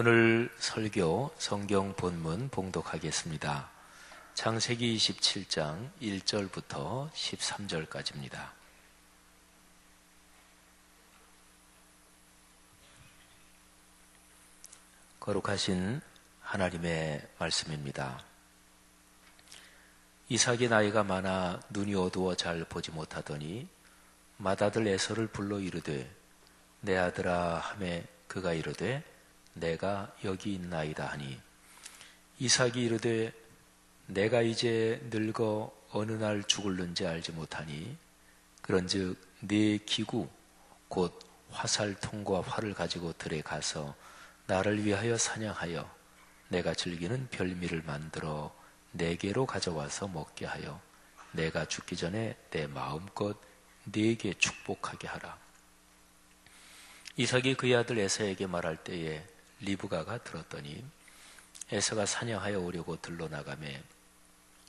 오늘 설교 성경 본문 봉독하겠습니다. 창세기 27장 1절부터 13절까지입니다. 거룩하신 하나님의 말씀입니다. 이삭이 나이가 많아 눈이 어두워 잘 보지 못하더니 맏아들 에서를 불러 이르되 내 아들아 하매 그가 이르되 내가 여기 있나이다 하니 이삭이 이르되 내가 이제 늙어 어느 날 죽을는지 알지 못하니 그런즉 네 기구 곧 화살통과 활을 가지고 들에 가서 나를 위하여 사냥하여 내가 즐기는 별미를 만들어 내게로 가져와서 먹게 하여 내가 죽기 전에 내 마음껏 네게 축복하게 하라. 이삭이 그의 아들 에서에게 말할 때에 리브가가 들었더니 에서가 사냥하여 오려고 들러 나가매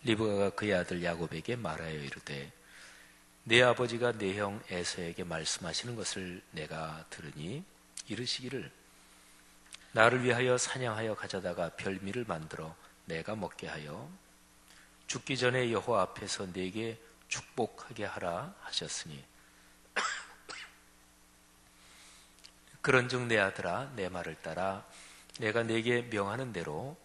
리브가가 그의 아들 야곱에게 말하여 이르되 내 아버지가 내 형 에서에게 말씀하시는 것을 내가 들으니 이르시기를 나를 위하여 사냥하여 가져다가 별미를 만들어 내가 먹게 하여 죽기 전에 여호와 앞에서 내게 축복하게 하라 하셨으니 그런즉 내 아들아 내 말을 따라 내가 네게 명하는 대로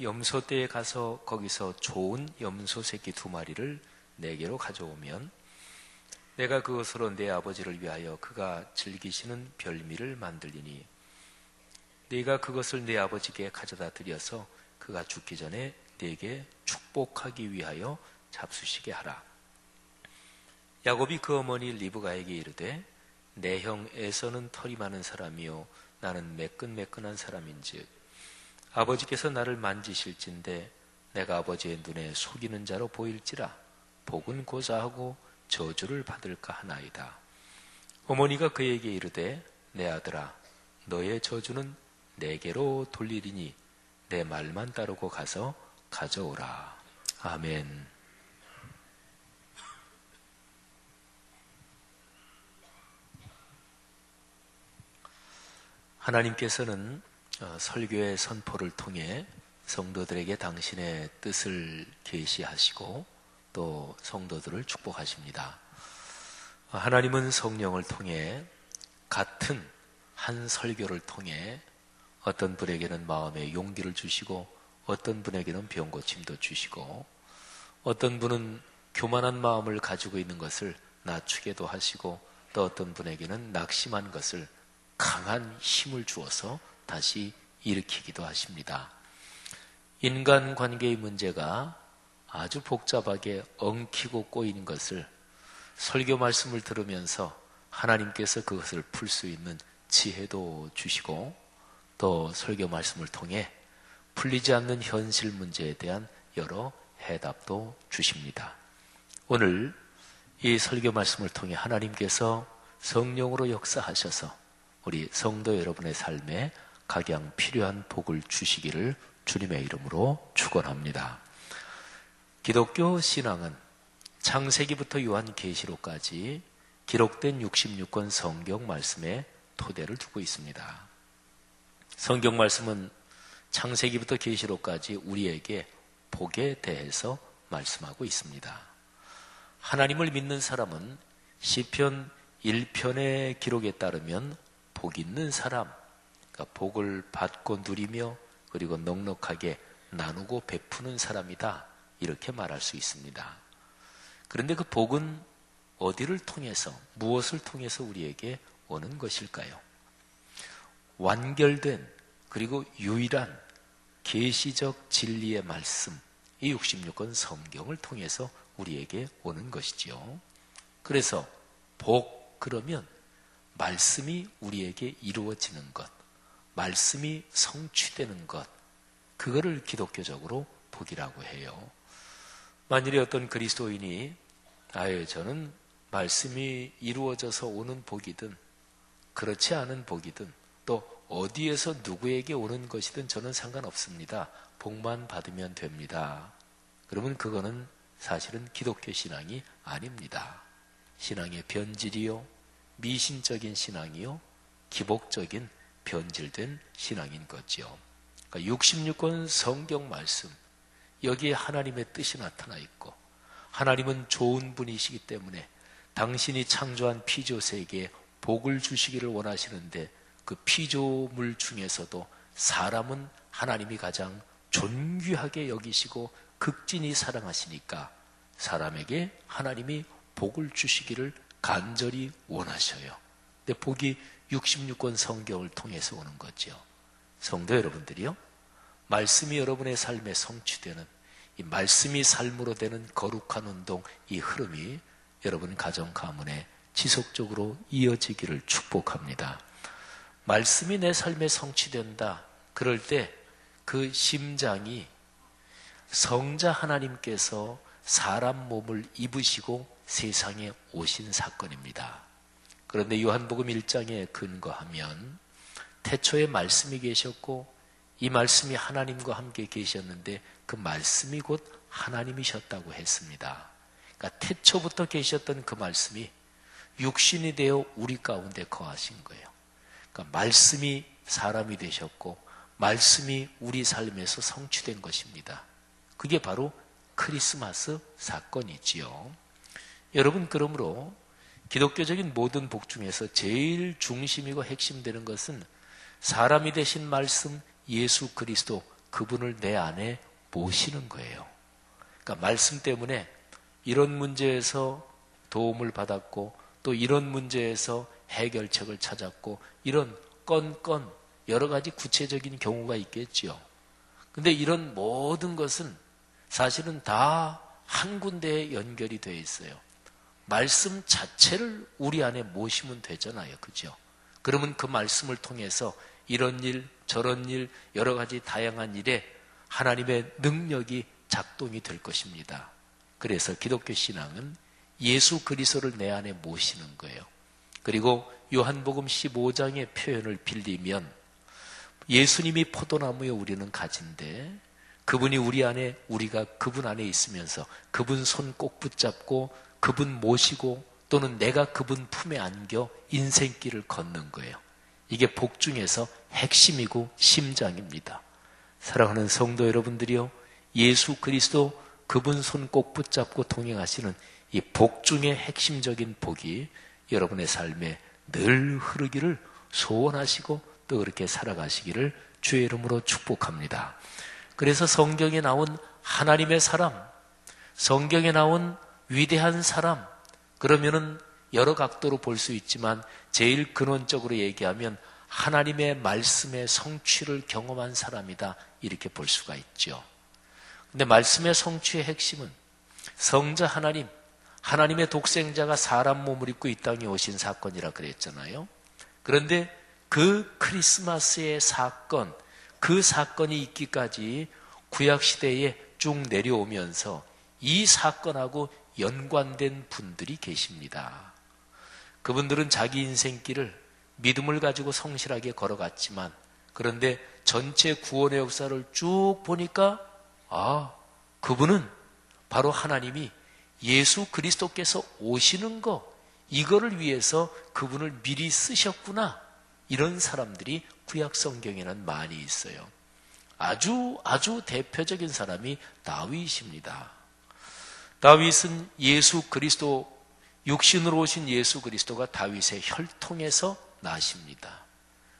염소떼에 가서 거기서 좋은 염소 새끼 2마리를 내게로 가져오면 내가 그것으로 내 아버지를 위하여 그가 즐기시는 별미를 만들리니 네가 그것을 내 아버지께 가져다 드려서 그가 죽기 전에 네게 축복하기 위하여 잡수시게 하라. 야곱이 그 어머니 리브가에게 이르되 내 형 에서는 털이 많은 사람이요 나는 매끈매끈한 사람인즉 아버지께서 나를 만지실진데 내가 아버지의 눈에 속이는 자로 보일지라 복은 고사하고 저주를 받을까 하나이다. 어머니가 그에게 이르되 내 아들아 너의 저주는 내게로 돌리리니 내 말만 따르고 가서 가져오라. 아멘. 하나님께서는 설교의 선포를 통해 성도들에게 당신의 뜻을 계시하시고 또 성도들을 축복하십니다. 하나님은 성령을 통해 같은 한 설교를 통해 어떤 분에게는 마음의 용기를 주시고 어떤 분에게는 병고침도 주시고 어떤 분은 교만한 마음을 가지고 있는 것을 낮추게도 하시고 또 어떤 분에게는 낙심한 것을 강한 힘을 주어서 다시 일으키기도 하십니다. 인간관계의 문제가 아주 복잡하게 엉키고 꼬이는 것을 설교 말씀을 들으면서 하나님께서 그것을 풀 수 있는 지혜도 주시고 또 설교 말씀을 통해 풀리지 않는 현실 문제에 대한 여러 해답도 주십니다. 오늘 이 설교 말씀을 통해 하나님께서 성령으로 역사하셔서 우리 성도 여러분의 삶에 각양 필요한 복을 주시기를 주님의 이름으로 축원합니다. 기독교 신앙은 창세기부터 요한계시록까지 기록된 66권 성경 말씀에 토대를 두고 있습니다. 성경 말씀은 창세기부터 계시록까지 우리에게 복에 대해서 말씀하고 있습니다. 하나님을 믿는 사람은 시편 1편의 기록에 따르면 복 있는 사람, 그러니까 복을 받고 누리며 그리고 넉넉하게 나누고 베푸는 사람이다 이렇게 말할 수 있습니다. 그런데 그 복은 어디를 통해서 무엇을 통해서 우리에게 오는 것일까요? 완결된 그리고 유일한 계시적 진리의 말씀 이 66권 성경을 통해서 우리에게 오는 것이죠. 그래서 복 그러면 말씀이 우리에게 이루어지는 것, 말씀이 성취되는 것, 그거를 기독교적으로 복이라고 해요. 만일에 어떤 그리스도인이 저는 말씀이 이루어져서 오는 복이든 그렇지 않은 복이든 또 어디에서 누구에게 오는 것이든 저는 상관없습니다. 복만 받으면 됩니다. 그러면 그거는 사실은 기독교 신앙이 아닙니다. 신앙의 변질이요, 미신적인 신앙이요, 기복적인 변질된 신앙인 거죠. 그러니까 66권 성경 말씀, 여기에 하나님의 뜻이 나타나 있고, 하나님은 좋은 분이시기 때문에 당신이 창조한 피조 세계에 복을 주시기를 원하시는데, 그 피조물 중에서도 사람은 하나님이 가장 존귀하게 여기시고 극진히 사랑하시니까 사람에게 하나님이 복을 주시기를 간절히 원하셔요. 근데 복이 66권 성경을 통해서 오는 거죠. 성도 여러분들이요, 말씀이 여러분의 삶에 성취되는, 이 말씀이 삶으로 되는 거룩한 운동, 이 흐름이 여러분 가정 가문에 지속적으로 이어지기를 축복합니다. 말씀이 내 삶에 성취된다, 그럴 때 그 심장이 성자 하나님께서 사람 몸을 입으시고 세상에 오신 사건입니다. 그런데 요한복음 1장에 근거하면 태초에 말씀이 계셨고 이 말씀이 하나님과 함께 계셨는데 그 말씀이 곧 하나님이셨다고 했습니다. 그러니까 태초부터 계셨던 그 말씀이 육신이 되어 우리 가운데 거하신 거예요. 그러니까 말씀이 사람이 되셨고 말씀이 우리 삶에서 성취된 것입니다. 그게 바로 크리스마스 사건이지요. 여러분, 그러므로 기독교적인 모든 복 중에서 제일 중심이고 핵심되는 것은 사람이 되신 말씀 예수 그리스도, 그분을 내 안에 모시는 거예요. 그러니까 말씀 때문에 이런 문제에서 도움을 받았고 또 이런 문제에서 해결책을 찾았고 이런 건건 여러 가지 구체적인 경우가 있겠지요. 근데 이런 모든 것은 사실은 다 한 군데에 연결이 되어 있어요. 말씀 자체를 우리 안에 모시면 되잖아요. 그죠? 그러면 그 말씀을 통해서 이런 일, 저런 일, 여러 가지 다양한 일에 하나님의 능력이 작동이 될 것입니다. 그래서 기독교 신앙은 예수 그리스도를 내 안에 모시는 거예요. 그리고 요한복음 15장의 표현을 빌리면 예수님이 포도나무에 우리는 가지인데 그분이 우리 안에, 우리가 그분 안에 있으면서 그분 손 꼭 붙잡고 그분 모시고 또는 내가 그분 품에 안겨 인생길을 걷는 거예요. 이게 복 중에서 핵심이고 심장입니다. 사랑하는 성도 여러분들이요, 예수 그리스도 그분 손 꼭 붙잡고 동행하시는 이 복 중의 핵심적인 복이 여러분의 삶에 늘 흐르기를 소원하시고 또 그렇게 살아가시기를 주의 이름으로 축복합니다. 그래서 성경에 나온 하나님의 사람, 성경에 나온 위대한 사람, 그러면은 여러 각도로 볼 수 있지만 제일 근원적으로 얘기하면 하나님의 말씀의 성취를 경험한 사람이다, 이렇게 볼 수가 있죠. 근데 말씀의 성취의 핵심은 성자 하나님, 하나님의 독생자가 사람 몸을 입고 이 땅에 오신 사건이라 그랬잖아요. 그런데 그 크리스마스의 사건, 그 사건이 있기까지 구약시대에 쭉 내려오면서 이 사건하고 연관된 분들이 계십니다. 그분들은 자기 인생길을 믿음을 가지고 성실하게 걸어갔지만, 그런데 전체 구원의 역사를 쭉 보니까 그분은 바로 하나님이 예수 그리스도께서 오시는 거, 이거를 위해서 그분을 미리 쓰셨구나, 이런 사람들이 구약 성경에는 많이 있어요. 아주 대표적인 사람이 다윗입니다. 다윗은 예수 그리스도, 육신으로 오신 예수 그리스도가 다윗의 혈통에서 나십니다.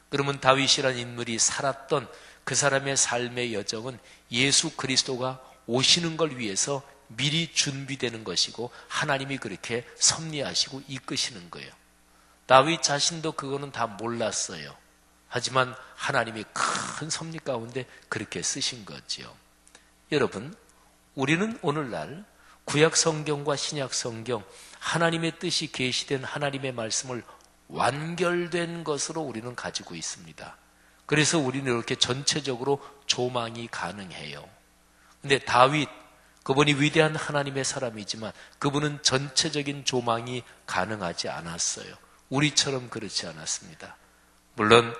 그러면 다윗이라는 인물이 살았던 그 사람의 삶의 여정은 예수 그리스도가 오시는 걸 위해서 미리 준비되는 것이고 하나님이 그렇게 섭리하시고 이끄시는 거예요. 다윗 자신도 그거는 다 몰랐어요. 하지만 하나님이 큰 섭리 가운데 그렇게 쓰신 거죠. 여러분, 우리는 오늘날 구약 성경과 신약 성경, 하나님의 뜻이 계시된 하나님의 말씀을 완결된 것으로 우리는 가지고 있습니다. 그래서 우리는 이렇게 전체적으로 조망이 가능해요. 근데 다윗, 그분이 위대한 하나님의 사람이지만 그분은 전체적인 조망이 가능하지 않았어요. 우리처럼 그렇지 않았습니다. 물론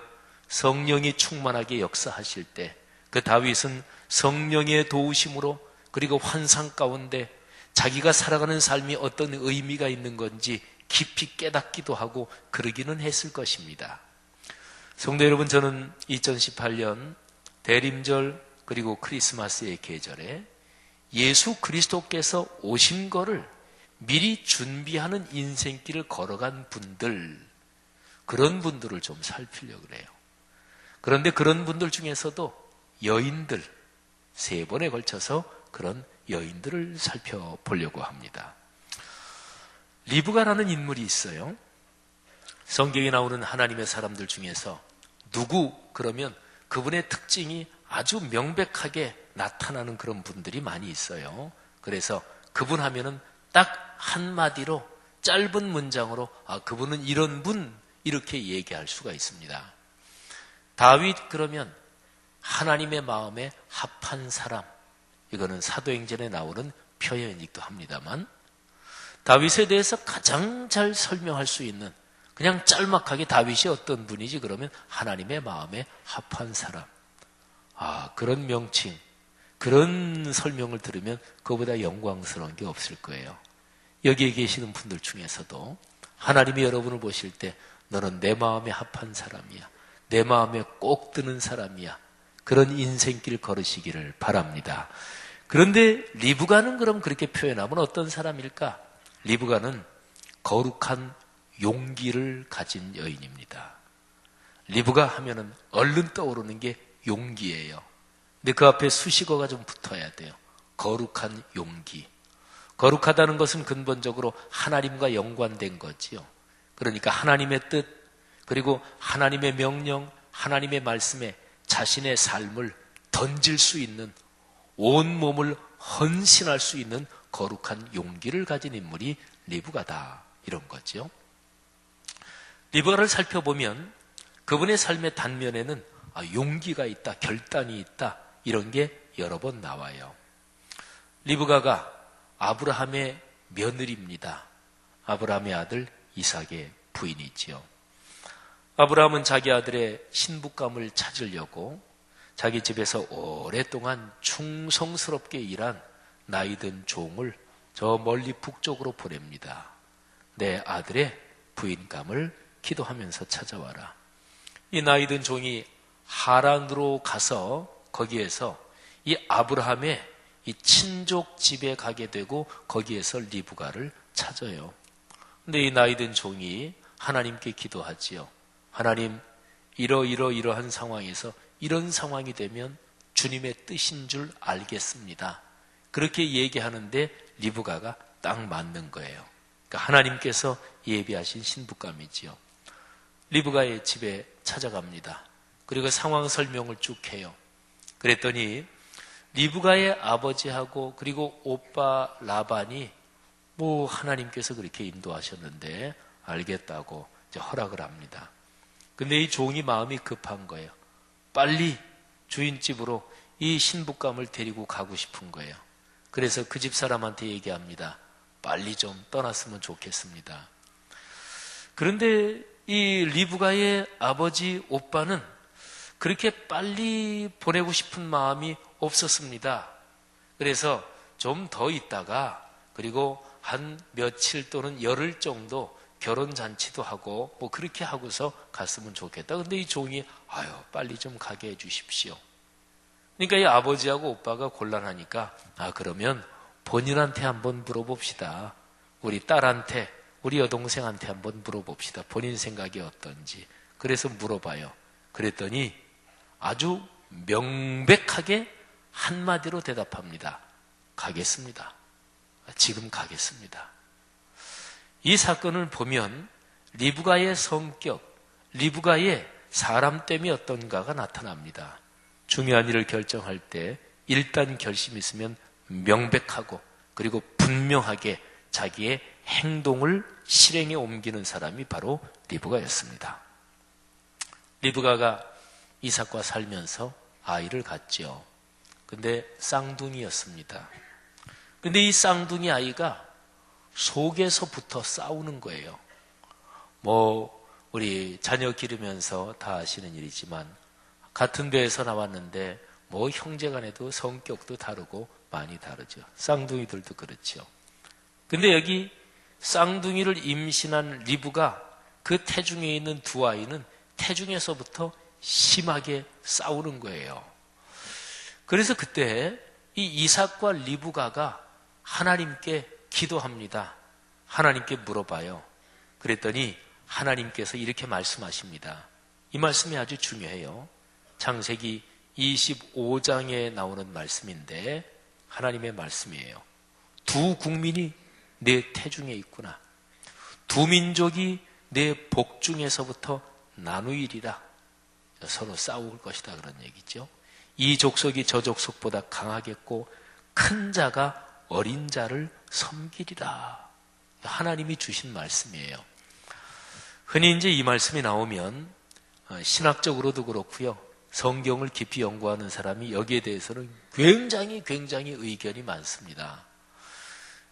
성령이 충만하게 역사하실 때 그 다윗은 성령의 도우심으로, 그리고 환상 가운데 자기가 살아가는 삶이 어떤 의미가 있는 건지 깊이 깨닫기도 하고 그러기는 했을 것입니다. 성도 여러분, 저는 2018년 대림절 그리고 크리스마스의 계절에 예수 그리스도께서 오신 거를 미리 준비하는 인생길을 걸어간 분들, 그런 분들을 좀 살피려고 그래요. 그런데 그런 분들 중에서도 여인들, 3번에 걸쳐서 그런 여인들을 살펴보려고 합니다. 리브가라는 인물이 있어요. 성경에 나오는 하나님의 사람들 중에서 누구 그러면 그분의 특징이 아주 명백하게 나타나는 그런 분들이 많이 있어요. 그래서 그분 하면은 딱 한마디로 짧은 문장으로 그분은 이런 분 이렇게 얘기할 수가 있습니다. 다윗 그러면 하나님의 마음에 합한 사람, 이거는 사도행전에 나오는 표현이기도 합니다만 다윗에 대해서 가장 잘 설명할 수 있는, 그냥 짤막하게 다윗이 어떤 분이지 그러면 하나님의 마음에 합한 사람. 그런 명칭, 그런 설명을 들으면 그보다 영광스러운 게 없을 거예요. 여기에 계시는 분들 중에서도 하나님이 여러분을 보실 때 너는 내 마음에 합한 사람이야, 내 마음에 꼭 드는 사람이야, 그런 인생길 걸으시기를 바랍니다. 그런데 리브가는 그럼 그렇게 표현하면 어떤 사람일까? 리브가는 거룩한 용기를 가진 여인입니다. 리브가 하면은 얼른 떠오르는 게 용기예요. 근데 그 앞에 수식어가 좀 붙어야 돼요. 거룩한 용기. 거룩하다는 것은 근본적으로 하나님과 연관된 거지요. 그러니까 하나님의 뜻, 그리고 하나님의 명령, 하나님의 말씀에 자신의 삶을 던질 수 있는, 온몸을 헌신할 수 있는 거룩한 용기를 가진 인물이 리브가다, 이런 거죠. 리브가를 살펴보면 그분의 삶의 단면에는 용기가 있다, 결단이 있다, 이런 게 여러 번 나와요. 리브가가 아브라함의 며느리입니다. 아브라함의 아들 이삭의 부인이지요. 아브라함은 자기 아들의 신부감을 찾으려고 자기 집에서 오랫동안 충성스럽게 일한 나이든 종을 저 멀리 북쪽으로 보냅니다. 내 아들의 부인감을 기도하면서 찾아와라. 이 나이든 종이 하란으로 가서 거기에서 이 아브라함의 이 친족 집에 가게 되고 거기에서 리브가를 찾아요. 근데 이 나이든 종이 하나님께 기도하지요. 하나님, 이러한 상황에서 이런 상황이 되면 주님의 뜻인 줄 알겠습니다. 그렇게 얘기하는데 리브가가 딱 맞는 거예요. 그러니까 하나님께서 예비하신 신부감이지요. 리브가의 집에 찾아갑니다. 그리고 상황 설명을 쭉 해요. 그랬더니 리브가의 아버지하고 그리고 오빠 라반이 하나님께서 그렇게 인도하셨는데 알겠다고 이제 허락을 합니다. 근데 이 종이 마음이 급한 거예요. 빨리 주인집으로 이 신부감을 데리고 가고 싶은 거예요. 그래서 그 집 사람한테 얘기합니다. 빨리 좀 떠났으면 좋겠습니다. 그런데 이 리브가의 아버지 오빠는 그렇게 빨리 보내고 싶은 마음이 없었습니다. 그래서 좀 더 있다가 그리고 한 며칠 또는 열흘 정도 결혼잔치도 하고 그렇게 하고서 갔으면 좋겠다. 근데 이 종이 빨리 좀 가게 해 주십시오. 그러니까 이 아버지하고 오빠가 곤란하니까 그러면 본인한테 한번 물어봅시다. 우리 딸한테, 우리 여동생한테 한번 물어봅시다. 본인 생각이 어떤지. 그래서 물어봐요. 그랬더니 아주 명백하게 한마디로 대답합니다. 가겠습니다. 지금 가겠습니다. 이 사건을 보면 리브가의 성격, 리브가의 사람됨이 어떤가가 나타납니다. 중요한 일을 결정할 때 일단 결심이 있으면 명백하고 그리고 분명하게 자기의 행동을 실행에 옮기는 사람이 바로 리브가였습니다. 리브가가 이삭과 살면서 아이를 갖죠. 근데 쌍둥이였습니다. 근데 이 쌍둥이 아이가 속에서부터 싸우는 거예요. 우리 자녀 기르면서 다 아시는 일이지만 같은 데에서 나왔는데 형제간에도 성격도 다르고 많이 다르죠. 쌍둥이들도 그렇죠. 근데 여기 쌍둥이를 임신한 리브가 그 태중에 있는 두 아이는 태중에서부터 심하게 싸우는 거예요. 그래서 그때 이 이삭과 리브가가 하나님께 기도합니다. 하나님께 물어봐요. 그랬더니 하나님께서 이렇게 말씀하십니다. 이 말씀이 아주 중요해요. 창세기 25장에 나오는 말씀인데 하나님의 말씀이에요. 두 국민이 내 태중에 있구나. 두 민족이 내 복중에서부터 나누이리라. 서로 싸울 것이다 그런 얘기죠. 이 족속이 저 족속보다 강하겠고 큰 자가 어린 자를 섬기리라. 하나님이 주신 말씀이에요. 흔히 이제 이 말씀이 나오면 신학적으로도 그렇고요. 성경을 깊이 연구하는 사람이 여기에 대해서는 굉장히 의견이 많습니다.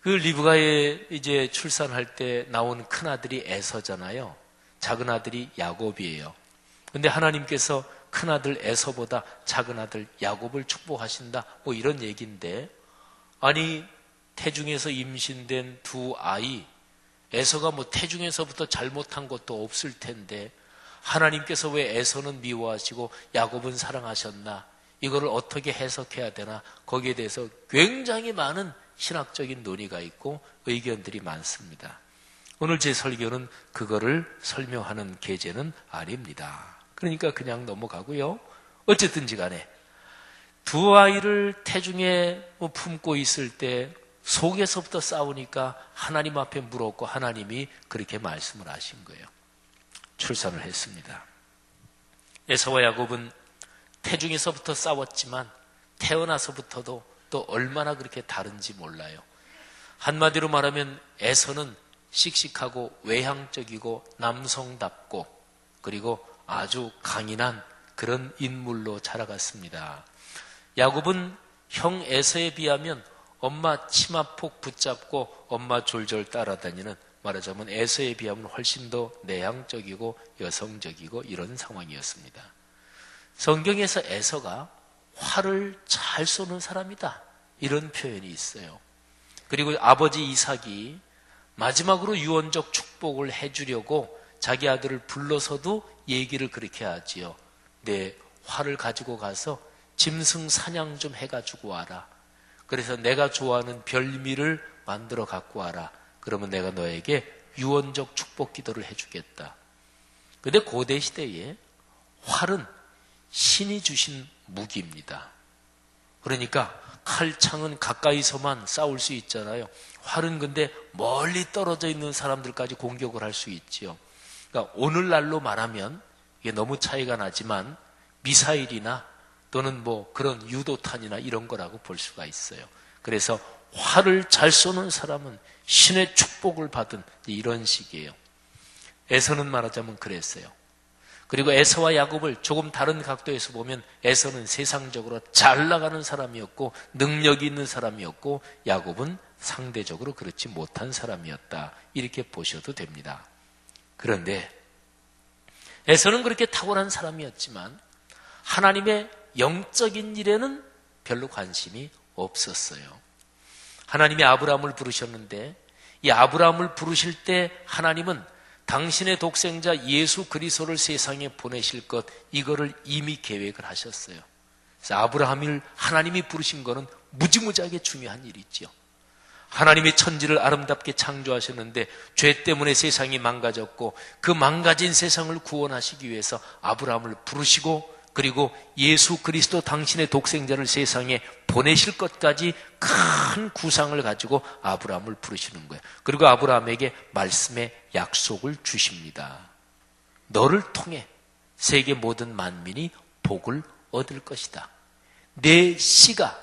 그 리브가의 이제 출산할 때 나온 큰 아들이 에서잖아요. 작은 아들이 야곱이에요. 근데 하나님께서 큰 아들 에서보다 작은 아들 야곱을 축복하신다. 뭐 이런 얘기인데, 아니 태중에서 임신된 두 아이, 에서가 뭐 태중에서부터 잘못한 것도 없을 텐데 하나님께서 왜 에서는 미워하시고 야곱은 사랑하셨나? 이거를 어떻게 해석해야 되나? 거기에 대해서 굉장히 많은 신학적인 논의가 있고 의견들이 많습니다. 오늘 제 설교는 그거를 설명하는 계제는 아닙니다. 그러니까 그냥 넘어가고요. 어쨌든지 간에 두 아이를 태중에 품고 있을 때 속에서부터 싸우니까 하나님 앞에 물었고 하나님이 그렇게 말씀을 하신 거예요. 출산을 했습니다. 에서와 야곱은 태중에서부터 싸웠지만 태어나서부터도 또 얼마나 그렇게 다른지 몰라요. 한마디로 말하면 에서는 씩씩하고 외향적이고 남성답고 그리고 아주 강인한 그런 인물로 자라갔습니다. 야곱은 형 에서에 비하면 엄마 치마폭 붙잡고 엄마 졸졸 따라다니는, 말하자면 에서에 비하면 훨씬 더 내향적이고 여성적이고 이런 상황이었습니다. 성경에서 에서가 활을 잘 쏘는 사람이다 이런 표현이 있어요. 그리고 아버지 이삭이 마지막으로 유언적 축복을 해주려고 자기 아들을 불러서도 얘기를 그렇게 하지요. 내 활을 가지고 가서 짐승 사냥 좀 해가지고 와라. 그래서 내가 좋아하는 별미를 만들어 갖고 와라. 그러면 내가 너에게 유언적 축복 기도를 해주겠다. 그런데 고대 시대에 활은 신이 주신 무기입니다. 그러니까 칼창은 가까이서만 싸울 수 있잖아요. 활은 근데 멀리 떨어져 있는 사람들까지 공격을 할 수 있지요. 그러니까 오늘날로 말하면 이게 너무 차이가 나지만 미사일이나 또는 뭐 그런 유도탄이나 이런 거라고 볼 수가 있어요. 그래서 활을 잘 쏘는 사람은 신의 축복을 받은 이런 식이에요. 에서는 말하자면 그랬어요. 그리고 에서와 야곱을 조금 다른 각도에서 보면 에서는 세상적으로 잘 나가는 사람이었고 능력이 있는 사람이었고 야곱은 상대적으로 그렇지 못한 사람이었다. 이렇게 보셔도 됩니다. 그런데 에서는 그렇게 탁월한 사람이었지만 하나님의 영적인 일에는 별로 관심이 없었어요. 하나님이 아브라함을 부르셨는데 이 아브라함을 부르실 때 하나님은 당신의 독생자 예수 그리스도를 세상에 보내실 것, 이거를 이미 계획을 하셨어요. 그래서 아브라함을 하나님이 부르신 거는 무지무지하게 중요한 일이지요. 하나님이 천지를 아름답게 창조하셨는데 죄 때문에 세상이 망가졌고 그 망가진 세상을 구원하시기 위해서 아브라함을 부르시고 그리고 예수 그리스도 당신의 독생자를 세상에 보내실 것까지 큰 구상을 가지고 아브라함을 부르시는 거예요. 그리고 아브라함에게 말씀의 약속을 주십니다. 너를 통해 세계 모든 만민이 복을 얻을 것이다. 내 씨가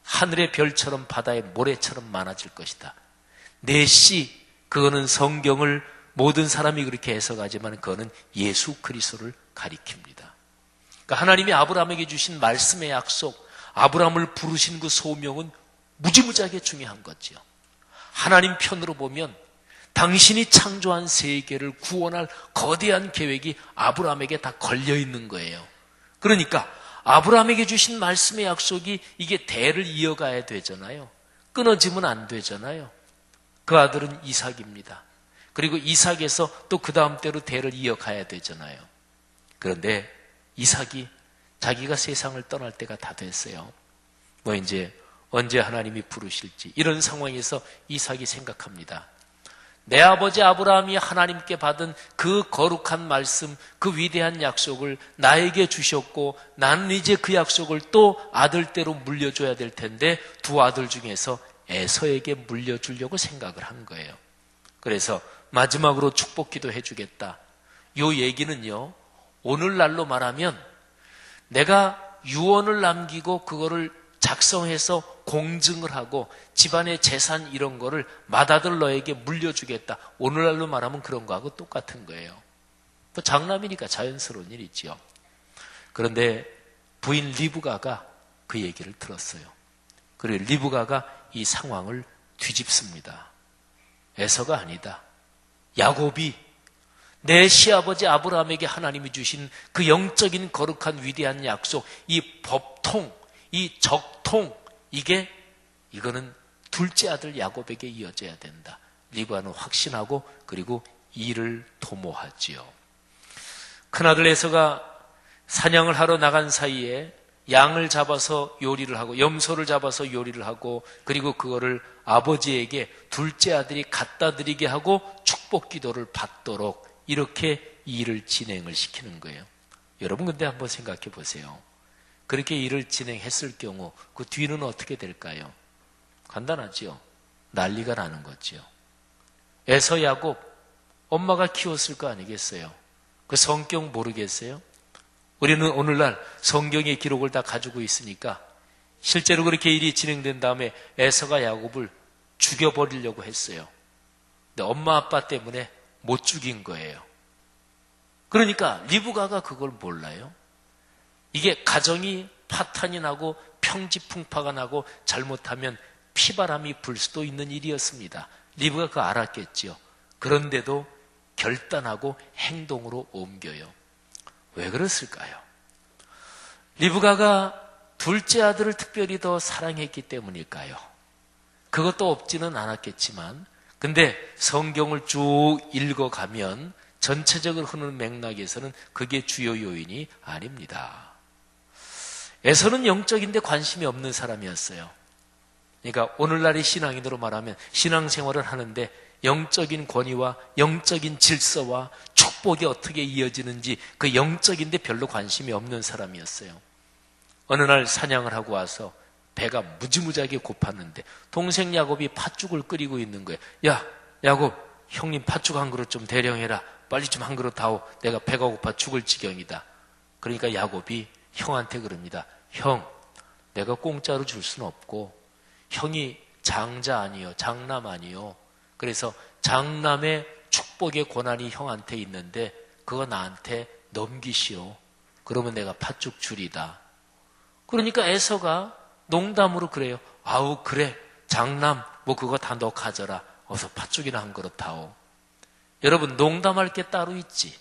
하늘의 별처럼 바다의 모래처럼 많아질 것이다. 내 씨, 그거는 성경을 모든 사람이 그렇게 해석하지만 그거는 예수 그리스도를 가리킵니다. 그러니까 하나님이 아브라함에게 주신 말씀의 약속, 아브라함을 부르신 그 소명은 무지무지하게 중요한 거지요. 하나님 편으로 보면 당신이 창조한 세계를 구원할 거대한 계획이 아브라함에게 다 걸려 있는 거예요. 그러니까 아브라함에게 주신 말씀의 약속이 이게 대를 이어가야 되잖아요. 끊어지면 안 되잖아요. 그 아들은 이삭입니다. 그리고 이삭에서 또 그 다음 때로 대를 이어가야 되잖아요. 그런데 이삭이 자기가 세상을 떠날 때가 다 됐어요. 이제 언제 하나님이 부르실지 이런 상황에서 이삭이 생각합니다. 내 아버지 아브라함이 하나님께 받은 그 거룩한 말씀, 그 위대한 약속을 나에게 주셨고 나는 이제 그 약속을 또 아들대로 물려줘야 될 텐데 두 아들 중에서 에서에게 물려주려고 생각을 한 거예요. 그래서 마지막으로 축복기도 해주겠다. 이 얘기는요, 오늘날로 말하면 내가 유언을 남기고 그거를 작성해서 공증을 하고 집안의 재산 이런 거를 맏아들 너에게 물려주겠다. 오늘날로 말하면 그런 거하고 똑같은 거예요. 또 장남이니까 자연스러운 일이지요. 그런데 부인 리브가가 그 얘기를 들었어요. 그리고 리브가가 이 상황을 뒤집습니다. 에서가 아니다. 야곱이 내 시아버지 아브라함에게 하나님이 주신 그 영적인 거룩한 위대한 약속, 이 법통, 이 적통, 이거는 둘째 아들 야곱에게 이어져야 된다. 리브가는 확신하고 그리고 이를 도모하지요. 큰아들 에서가 사냥을 하러 나간 사이에 양을 잡아서 요리를 하고 염소를 잡아서 요리를 하고 그리고 그거를 아버지에게 둘째 아들이 갖다 드리게 하고 축복 기도를 받도록 이렇게 일을 진행을 시키는 거예요. 여러분 근데 한번 생각해 보세요. 그렇게 일을 진행했을 경우 그 뒤는 어떻게 될까요? 간단하지요. 난리가 나는 거지요. 에서 야곱 엄마가 키웠을 거 아니겠어요? 그 성경 모르겠어요? 우리는 오늘날 성경의 기록을 다 가지고 있으니까 실제로 그렇게 일이 진행된 다음에 에서가 야곱을 죽여버리려고 했어요. 근데 엄마 아빠 때문에 못 죽인 거예요. 그러니까 리브가가 그걸 몰라요. 이게 가정이 파탄이 나고 평지풍파가 나고 잘못하면 피바람이 불 수도 있는 일이었습니다. 리브가 그거 알았겠지요. 그런데도 결단하고 행동으로 옮겨요. 왜 그랬을까요? 리브가가 둘째 아들을 특별히 더 사랑했기 때문일까요? 그것도 없지는 않았겠지만 근데 성경을 쭉 읽어가면 전체적으로 흐르는 맥락에서는 그게 주요 요인이 아닙니다. 에서는 영적인데 관심이 없는 사람이었어요. 그러니까 오늘날의 신앙인으로 말하면 신앙생활을 하는데 영적인 권위와 영적인 질서와 축복이 어떻게 이어지는지 그 영적인데 별로 관심이 없는 사람이었어요. 어느 날 사냥을 하고 와서 배가 무지무지하게 고팠는데 동생 야곱이 팥죽을 끓이고 있는 거예요. 야, 야곱, 형님 팥죽 한 그릇 좀 대령해라. 빨리 좀 한 그릇 다오. 내가 배가 고파 죽을 지경이다. 그러니까 야곱이 형한테 그럽니다. 형, 내가 공짜로 줄 수는 없고 형이 장자 아니요, 장남 아니요. 그래서 장남의 축복의 권한이 형한테 있는데 그거 나한테 넘기시오. 그러면 내가 팥죽 줄이다. 그러니까 에서가 농담으로 그래요. 아우 그래 장남 뭐 그거 다 너 가져라. 어서 팥죽이나 한 그릇 다오. 여러분 농담할 게 따로 있지.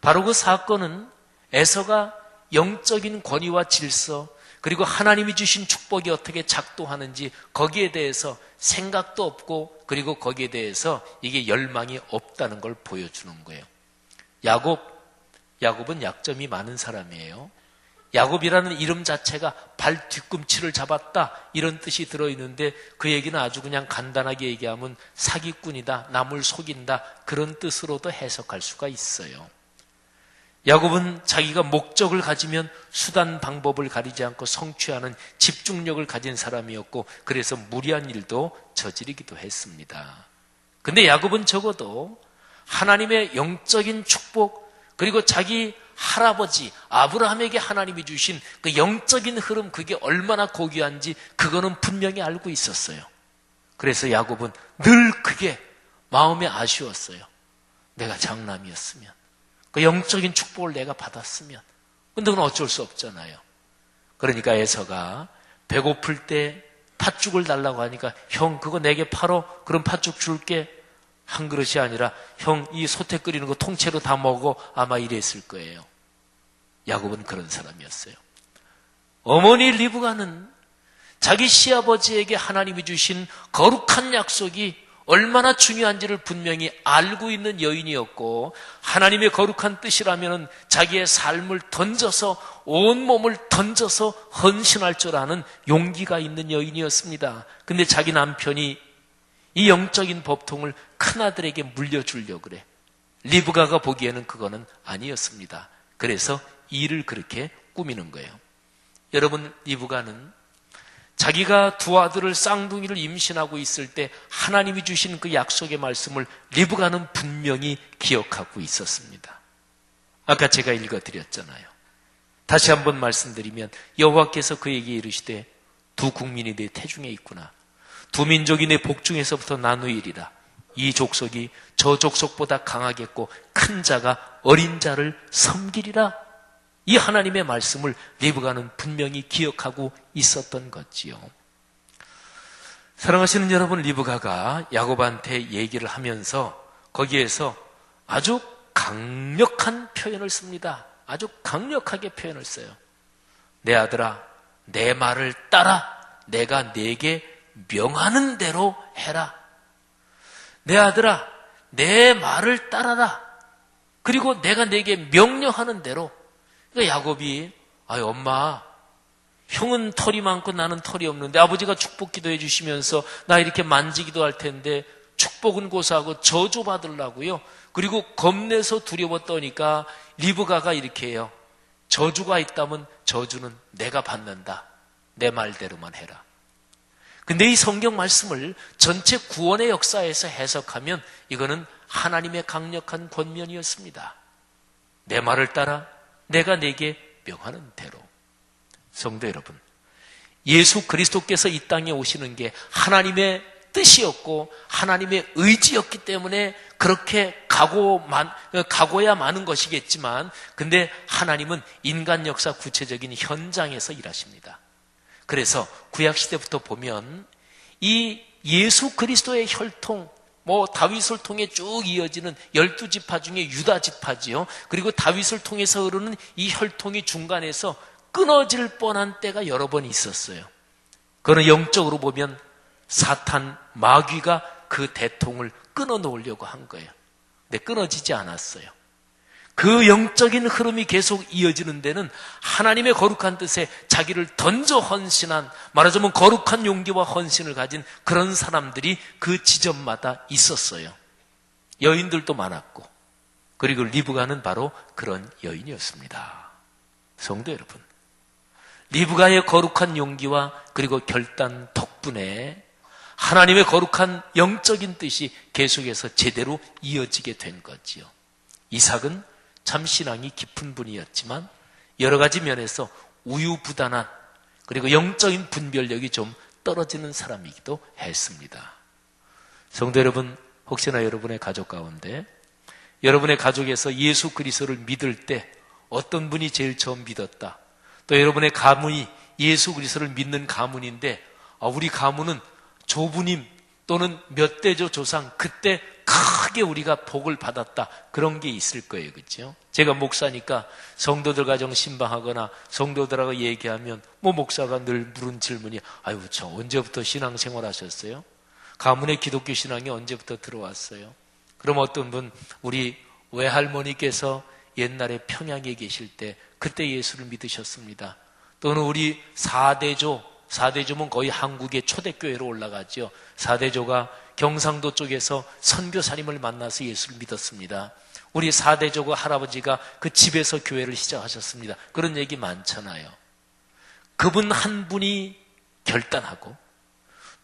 바로 그 사건은 에서가 영적인 권위와 질서 그리고 하나님이 주신 축복이 어떻게 작동하는지 거기에 대해서 생각도 없고 그리고 거기에 대해서 이게 열망이 없다는 걸 보여주는 거예요. 야곱은 약점이 많은 사람이에요. 야곱이라는 이름 자체가 발 뒤꿈치를 잡았다 이런 뜻이 들어있는데 그 얘기는 아주 그냥 간단하게 얘기하면 사기꾼이다, 남을 속인다 그런 뜻으로도 해석할 수가 있어요. 야곱은 자기가 목적을 가지면 수단 방법을 가리지 않고 성취하는 집중력을 가진 사람이었고 그래서 무리한 일도 저지르기도 했습니다. 근데 야곱은 적어도 하나님의 영적인 축복 그리고 자기 할아버지 아브라함에게 하나님이 주신 그 영적인 흐름 그게 얼마나 고귀한지 그거는 분명히 알고 있었어요. 그래서 야곱은 늘 그게 마음에 아쉬웠어요. 내가 장남이었으면 그 영적인 축복을 내가 받았으면. 근데 그건 어쩔 수 없잖아요. 그러니까 에서가 배고플 때 팥죽을 달라고 하니까 형 그거 내게 팔어. 그럼 팥죽 줄게. 한 그릇이 아니라 형 이 소태 끓이는 거 통째로 다 먹어. 아마 이랬을 거예요. 야곱은 그런 사람이었어요. 어머니 리브가는 자기 시아버지에게 하나님이 주신 거룩한 약속이 얼마나 중요한지를 분명히 알고 있는 여인이었고, 하나님의 거룩한 뜻이라면 자기의 삶을 던져서, 온몸을 던져서 헌신할 줄 아는 용기가 있는 여인이었습니다. 근데 자기 남편이 이 영적인 법통을 큰아들에게 물려주려고 그래. 리브가가 보기에는 그거는 아니었습니다. 그래서 일을 그렇게 꾸미는 거예요. 여러분, 리브가는 자기가 두 아들을, 쌍둥이를 임신하고 있을 때 하나님이 주신 그 약속의 말씀을 리브가는 분명히 기억하고 있었습니다. 아까 제가 읽어드렸잖아요. 다시 한번 말씀드리면, 여호와께서 그에게 이르시되 두 국민이 내 태중에 있구나. 두 민족이 내 복중에서부터 나누이리라. 이 족속이 저 족속보다 강하겠고 큰 자가 어린 자를 섬기리라. 이 하나님의 말씀을 리브가는 분명히 기억하고 있었던 거지요. 사랑하시는 여러분, 리브가가 야곱한테 얘기를 하면서 거기에서 아주 강력한 표현을 씁니다. 아주 강력하게 표현을 써요. 내 아들아, 내 말을 따라. 내가 네게 명하는 대로 해라. 내 아들아, 내 말을 따라라. 그리고 내가 네게 명령하는 대로. 그러니까 야곱이, 엄마, 형은 털이 많고 나는 털이 없는데 아버지가 축복 기도해 주시면서 나 이렇게 만지기도 할 텐데 축복은 고사하고 저주 받으려고요. 그리고 겁내서 두려워 떠니까 리브가가 이렇게 해요. 저주가 있다면 저주는 내가 받는다. 내 말대로만 해라. 근데 이 성경 말씀을 전체 구원의 역사에서 해석하면 이거는 하나님의 강력한 권면이었습니다. 내 말을 따라 내가 네게 명하는 대로. 성도 여러분, 예수 그리스도께서 이 땅에 오시는 게 하나님의 뜻이었고 하나님의 의지였기 때문에 그렇게 각오야 많은 것이겠지만, 근데 하나님은 인간 역사 구체적인 현장에서 일하십니다. 그래서 구약시대부터 보면 이 예수 그리스도의 혈통, 다윗을 통해 쭉 이어지는 12지파 중에 유다 지파지요. 그리고 다윗을 통해서 흐르는 이 혈통이 중간에서 끊어질 뻔한 때가 여러 번 있었어요. 그거는 영적으로 보면 사탄, 마귀가 그 대통을 끊어놓으려고 한 거예요. 근데 끊어지지 않았어요. 그 영적인 흐름이 계속 이어지는 데는 하나님의 거룩한 뜻에 자기를 던져 헌신한, 말하자면 거룩한 용기와 헌신을 가진 그런 사람들이 그 지점마다 있었어요. 여인들도 많았고, 그리고 리브가는 바로 그런 여인이었습니다. 성도 여러분, 리브가의 거룩한 용기와 그리고 결단 덕분에 하나님의 거룩한 영적인 뜻이 계속해서 제대로 이어지게 된 거지요. 이삭은 참 신앙이 깊은 분이었지만 여러 가지 면에서 우유부단한, 그리고 영적인 분별력이 좀 떨어지는 사람이기도 했습니다. 성도 여러분, 혹시나 여러분의 가족 가운데 여러분의 가족에서 예수 그리스도를 믿을 때 어떤 분이 제일 처음 믿었다, 또 여러분의 가문이 예수 그리스도를 믿는 가문인데 우리 가문은 조부님 또는 몇 대조 조상 그때 크게 우리가 복을 받았다, 그런 게 있을 거예요. 그렇죠? 제가 목사니까 성도들 가정 신방하거나 성도들하고 얘기하면 목사가 늘 물은 질문이 저 언제부터 신앙생활 하셨어요? 가문의 기독교 신앙이 언제부터 들어왔어요? 그럼 어떤 분, 우리 외할머니께서 옛날에 평양에 계실 때 그때 예수를 믿으셨습니다. 또는 우리 4대조면 거의 한국의 초대교회로 올라가죠. 4대조가 경상도 쪽에서 선교사님을 만나서 예수를 믿었습니다. 우리 4대조가 할아버지가 그 집에서 교회를 시작하셨습니다. 그런 얘기 많잖아요. 그분 한 분이 결단하고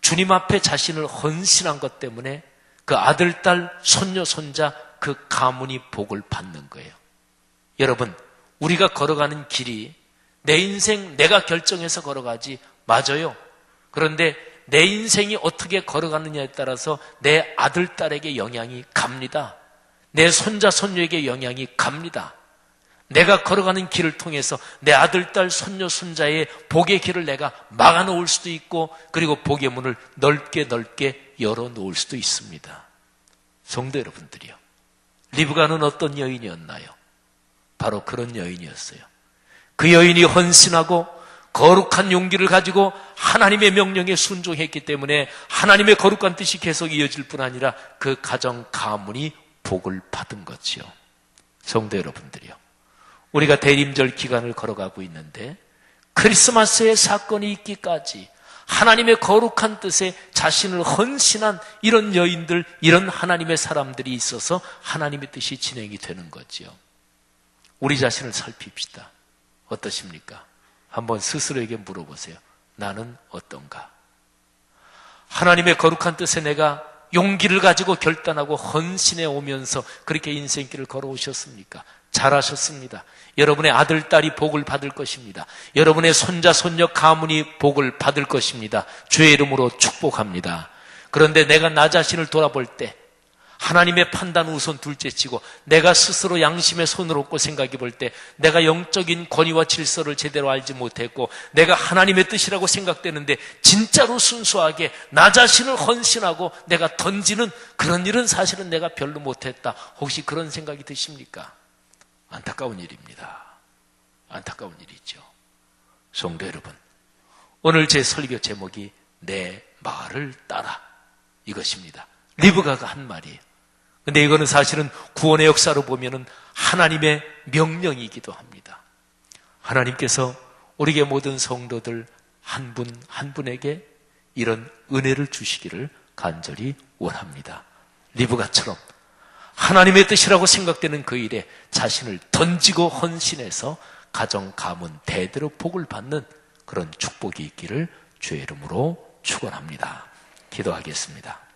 주님 앞에 자신을 헌신한 것 때문에 그 아들, 딸, 손녀, 손자 그 가문이 복을 받는 거예요. 여러분, 우리가 걸어가는 길이 내 인생 내가 결정해서 걸어가지, 맞아요. 그런데 내 인생이 어떻게 걸어가느냐에 따라서 내 아들, 딸에게 영향이 갑니다. 내 손자, 손녀에게 영향이 갑니다. 내가 걸어가는 길을 통해서 내 아들, 딸, 손녀, 손자의 복의 길을 내가 막아놓을 수도 있고, 그리고 복의 문을 넓게 열어놓을 수도 있습니다. 성도 여러분들이요, 리브가는 어떤 여인이었나요? 바로 그런 여인이었어요. 그 여인이 헌신하고 거룩한 용기를 가지고 하나님의 명령에 순종했기 때문에 하나님의 거룩한 뜻이 계속 이어질 뿐 아니라 그 가정 가문이 복을 받은 거지요. 성도 여러분들이요, 우리가 대림절 기간을 걸어가고 있는데 크리스마스의 사건이 있기까지 하나님의 거룩한 뜻에 자신을 헌신한 이런 여인들, 이런 하나님의 사람들이 있어서 하나님의 뜻이 진행이 되는 거지요. 우리 자신을 살핍시다. 어떠십니까? 한번 스스로에게 물어보세요. 나는 어떤가? 하나님의 거룩한 뜻에 내가 용기를 가지고 결단하고 헌신해 오면서 그렇게 인생길을 걸어오셨습니까? 잘하셨습니다. 여러분의 아들, 딸이 복을 받을 것입니다. 여러분의 손자, 손녀, 가문이 복을 받을 것입니다. 주의 이름으로 축복합니다. 그런데 내가 나 자신을 돌아볼 때 하나님의 판단은 우선 둘째치고 내가 스스로 양심의 손을 얹고 생각해 볼 때 내가 영적인 권위와 질서를 제대로 알지 못했고 내가 하나님의 뜻이라고 생각되는데 진짜로 순수하게 나 자신을 헌신하고 내가 던지는 그런 일은 사실은 내가 별로 못했다. 혹시 그런 생각이 드십니까? 안타까운 일입니다. 안타까운 일이죠. 성도 여러분, 오늘 제 설교 제목이 내 말을 따라 이것입니다. 리브가가 한 말이에요. 근데 이거는 사실은 구원의 역사로 보면은 하나님의 명령이기도 합니다. 하나님께서 우리에게 모든 성도들 한 분 한 분에게 이런 은혜를 주시기를 간절히 원합니다. 리브가처럼 하나님의 뜻이라고 생각되는 그 일에 자신을 던지고 헌신해서 가정, 가문, 대대로 복을 받는 그런 축복이 있기를 주의 이름으로 축원합니다. 기도하겠습니다.